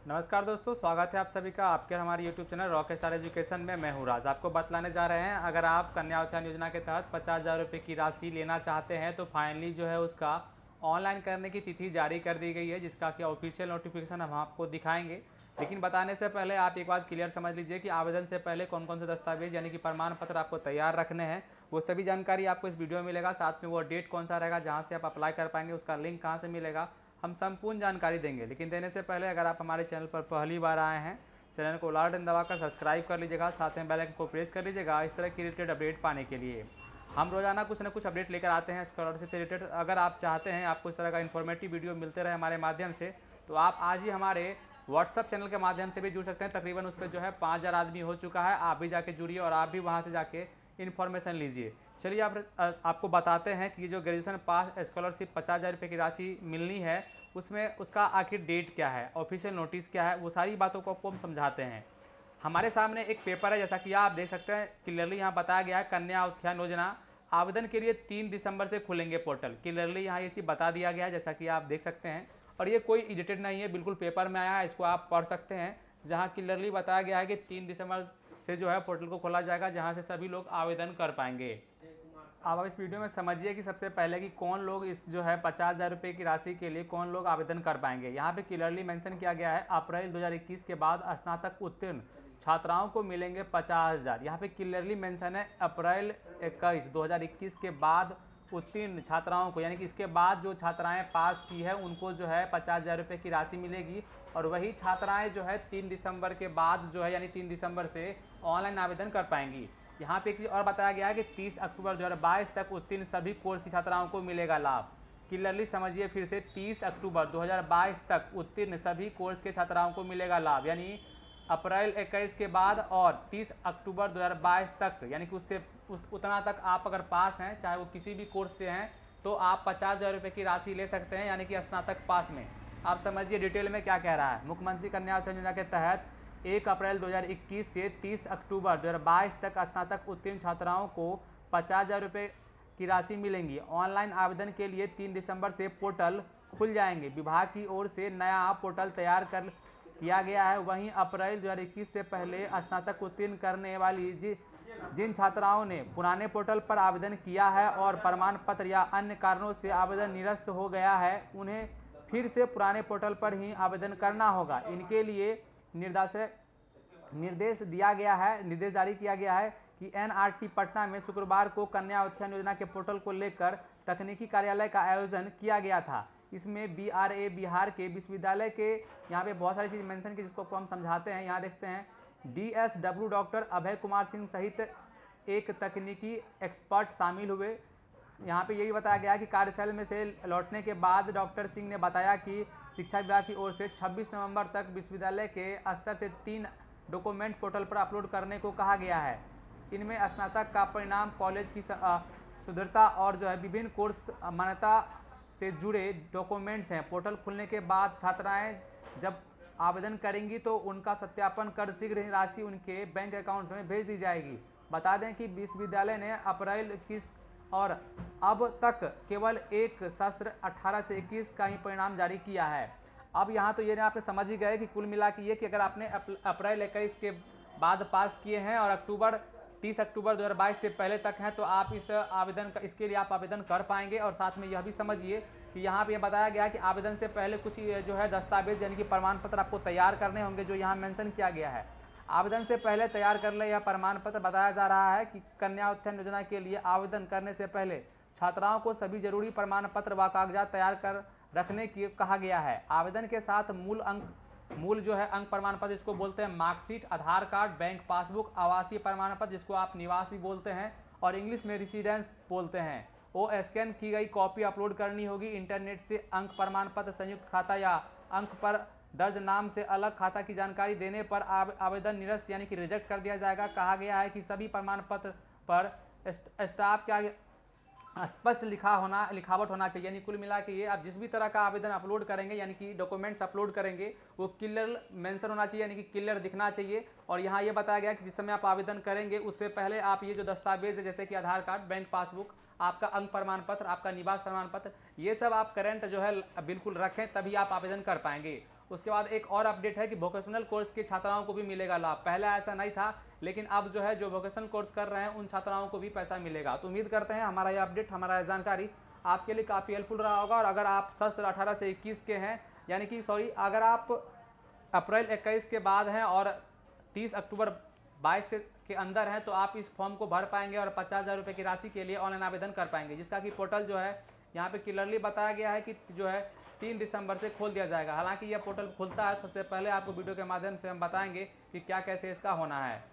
नमस्कार दोस्तों, स्वागत है आप सभी का आपके हमारे YouTube channel rock star education में। मैं हूँ राज। आपको बतलाने जा रहे हैं, अगर आप कन्या उत्थान योजना के तहत 50,000 रुपये की राशि लेना चाहते हैं तो फाइनली जो है उसका ऑनलाइन करने की तिथि जारी कर दी गई है, जिसका कि ऑफिशियल नोटिफिकेशन हम आपको दिखाएंगे। लेकिन बताने से पहले आप एक बात क्लियर समझ लीजिए कि आवेदन से पहले कौन कौन से दस्तावेज यानी कि प्रमाण पत्र आपको तैयार रखने हैं, वो सभी जानकारी आपको इस वीडियो में मिलेगा। साथ में वो डेट कौन सा रहेगा जहाँ से आप अप्लाई कर पाएंगे, उसका लिंक कहाँ से मिलेगा, हम संपूर्ण जानकारी देंगे। लेकिन देने से पहले अगर आप हमारे चैनल पर पहली बार आए हैं, चैनल को लाल बटन दबाकर सब्सक्राइब कर लीजिएगा, साथ में बेल आइकन को प्रेस कर लीजिएगा इस तरह की रिलेटेड अपडेट पाने के लिए। हम रोजाना कुछ ना कुछ अपडेट लेकर आते हैं स्कॉलरशिप से रिलेटेड। अगर आप चाहते हैं आपको इस तरह का इन्फॉर्मेटिव वीडियो मिलते रहे हमारे माध्यम से, तो आप आज ही हमारे व्हाट्सअप चैनल के माध्यम से भी जुड़ सकते हैं। तकरीबन उस पर जो है 5,000 आदमी हो चुका है। आप भी जाके जुड़िए और आप भी वहाँ से जाके इन्फॉर्मेशन लीजिए। चलिए आपको बताते हैं कि जो ग्रेजुएशन पास स्कॉलरशिप 50,000 रुपये की राशि मिलनी है, उसमें उसका आखिर डेट क्या है, ऑफिशियल नोटिस क्या है, वो सारी बातों को आपको हम समझाते हैं। हमारे सामने एक पेपर है, जैसा कि आप देख सकते हैं क्लियरली यहाँ बताया गया है, कन्या उत्थान योजना आवेदन के लिए 3 दिसंबर से खुलेंगे पोर्टल। क्लियरली यहाँ ये चीज़ बता दिया गया है, जैसा कि आप देख सकते हैं। और ये कोई एडिटेड नहीं है, बिल्कुल पेपर में आया है, इसको आप पढ़ सकते हैं। जहाँ क्लियरली बताया गया है कि 3 दिसंबर से जो है पोर्टल को खोला जाएगा, जहाँ से सभी लोग आवेदन कर पाएंगे। अब आप इस वीडियो में समझिए कि सबसे पहले कि कौन लोग इस जो है 50,000 रुपये की राशि के लिए कौन लोग आवेदन कर पाएंगे। यहाँ पे क्लियरली मेंशन किया गया है, अप्रैल 2021 के बाद स्नातक उत्तीर्ण छात्राओं को मिलेंगे 50,000। यहाँ पे क्लियरली मेंशन है अप्रैल 2021 के बाद उत्तीर्ण छात्राओं को, यानी कि इसके बाद जो छात्राएं पास की है उनको जो है 50,000 रुपये की राशि मिलेगी। और वही छात्राएं जो है 3 दिसंबर के बाद जो है यानी 3 दिसंबर से ऑनलाइन आवेदन कर पाएंगी। यहाँ पे एक चीज़ और बताया गया है कि 30 अक्टूबर 2022 तक उत्तीर्ण सभी कोर्स की छात्राओं को मिलेगा लाभ। क्लियरली समझिए फिर से, 30 अक्टूबर 2022 तक उत्तीर्ण सभी कोर्स के छात्राओं को मिलेगा लाभ। यानी अप्रैल 21 के बाद और 30 अक्टूबर 2022 तक, यानी कि उससे उतना तक आप अगर पास हैं, चाहे वो किसी भी कोर्स से हैं, तो आप 50,000 रुपये की राशि ले सकते हैं, यानी कि स्नातक पास में। आप समझिए डिटेल में क्या कह रहा है। मुख्यमंत्री कन्या उत्थान योजना के तहत 1 अप्रैल 2021 से 30 अक्टूबर 2022 तक स्नातक उत्तीर्ण छात्राओं को 50,000 रुपये की राशि मिलेंगी। ऑनलाइन आवेदन के लिए 3 दिसंबर से पोर्टल खुल जाएंगे। विभाग की ओर से नया पोर्टल तैयार कर किया गया है। वहीं अप्रैल 2021 से पहले स्नातक उत्तीर्ण करने वाली जिन छात्राओं ने पुराने पोर्टल पर आवेदन किया है और प्रमाण पत्र या अन्य कारणों से आवेदन निरस्त हो गया है, उन्हें फिर से पुराने पोर्टल पर ही आवेदन करना होगा। इनके लिए निर्देश जारी किया गया है कि एनआरटी पटना में शुक्रवार को कन्या उत्थान योजना के पोर्टल को लेकर तकनीकी कार्यालय का आयोजन किया गया था। इसमें बीआरए बिहार के विश्वविद्यालय के, यहाँ पे बहुत सारी चीज़ मेंशन की जिसको हम समझाते हैं। यहाँ देखते हैं, डीएसडब्ल्यू डॉक्टर अभय कुमार सिंह सहित एक तकनीकी एक्सपर्ट शामिल हुए। यहाँ पे ये भी बताया गया कि कार्यशैल में से लौटने के बाद डॉक्टर सिंह ने बताया कि शिक्षा विभाग की ओर से 26 नवंबर तक विश्वविद्यालय के स्तर से 3 डॉक्यूमेंट पोर्टल पर अपलोड करने को कहा गया है। इनमें स्नातक का परिणाम, कॉलेज की शुद्धता और जो है विभिन्न कोर्स मान्यता से जुड़े डॉक्यूमेंट्स हैं। पोर्टल खुलने के बाद छात्राएं जब आवेदन करेंगी तो उनका सत्यापन कर शीघ्र ही राशि उनके बैंक अकाउंट में भेज दी जाएगी। बता दें कि विश्वविद्यालय ने अप्रैल 21 और अब तक केवल एक सत्र 18 से 21 का ही परिणाम जारी किया है। अब यहाँ तो ये आपने समझ ही गए कि कुल मिला के ये कि अगर आपने अप्रैल 21 के बाद पास किए हैं और 30 अक्टूबर 2022 से पहले तक हैं, तो आप इसके लिए आप आवेदन कर पाएंगे। और साथ में यह भी समझिए कि यहाँ पे बताया गया कि आवेदन से पहले कुछ जो है दस्तावेज यानी कि प्रमाण पत्र आपको तैयार करने होंगे, जो यहाँ मेंशन किया गया है। आवेदन से पहले तैयार कर ले यह प्रमाण पत्र। बताया जा रहा है कि कन्या उत्थान योजना के लिए आवेदन करने से पहले छात्राओं को सभी जरूरी प्रमाण पत्र व कागजात तैयार कर रखने की कहा गया है। आवेदन के साथ मूल जो है अंक प्रमाण पत्र, जिसको बोलते हैं मार्कशीट, आधार कार्ड, बैंक पासबुक, आवासीय प्रमाण पत्र जिसको आप निवास भी बोलते हैं और इंग्लिश में रेसिडेंस बोलते हैं, वो स्कैन की गई कॉपी अपलोड करनी होगी। इंटरनेट से अंक प्रमाण पत्र, संयुक्त खाता या अंक पर दर्ज नाम से अलग खाता की जानकारी देने पर आवेदन निरस्त यानी कि रिजेक्ट कर दिया जाएगा। कहा गया है कि सभी प्रमाण पत्र पर स्टाफ क्या स्पष्ट लिखावट होना चाहिए। यानी कुल मिला के ये आप जिस भी तरह का आवेदन अपलोड करेंगे यानी कि डॉक्यूमेंट्स अपलोड करेंगे, वो क्लियर मेंशन होना चाहिए, यानी कि क्लियर दिखना चाहिए। और यहाँ ये बताया गया कि जिस समय आप आवेदन करेंगे उससे पहले आप ये जो दस्तावेज है, जैसे कि आधार कार्ड, बैंक पासबुक, आपका अंक प्रमाण पत्र, आपका निवास प्रमाण पत्र, ये सब आप करेंट जो है बिल्कुल रखें, तभी आप आवेदन कर पाएंगे। उसके बाद एक और अपडेट है कि वोकेशनल कोर्स के छात्राओं को भी मिलेगा लाभ। पहले ऐसा नहीं था, लेकिन अब जो है जो वोकेशनल कोर्स कर रहे हैं उन छात्राओं को भी पैसा मिलेगा। तो उम्मीद करते हैं हमारा ये अपडेट, हमारा ये जानकारी आपके लिए काफ़ी हेल्पफुल रहा होगा। और अगर आप सत्र 18 से 21 के हैं, यानी कि सॉरी, अगर आप अप्रैल 21 के बाद हैं और 30 अक्टूबर 22 से के अंदर हैं, तो आप इस फॉर्म को भर पाएंगे और 50,000 रुपये की राशि के लिए ऑनलाइन आवेदन कर पाएंगे, जिसका कि पोर्टल जो है यहाँ पे क्लियरली बताया गया है कि जो है 3 दिसंबर से खोल दिया जाएगा। हालांकि यह पोर्टल खुलता है, सबसे पहले आपको वीडियो के माध्यम से हम बताएंगे कि क्या कैसे इसका होना है।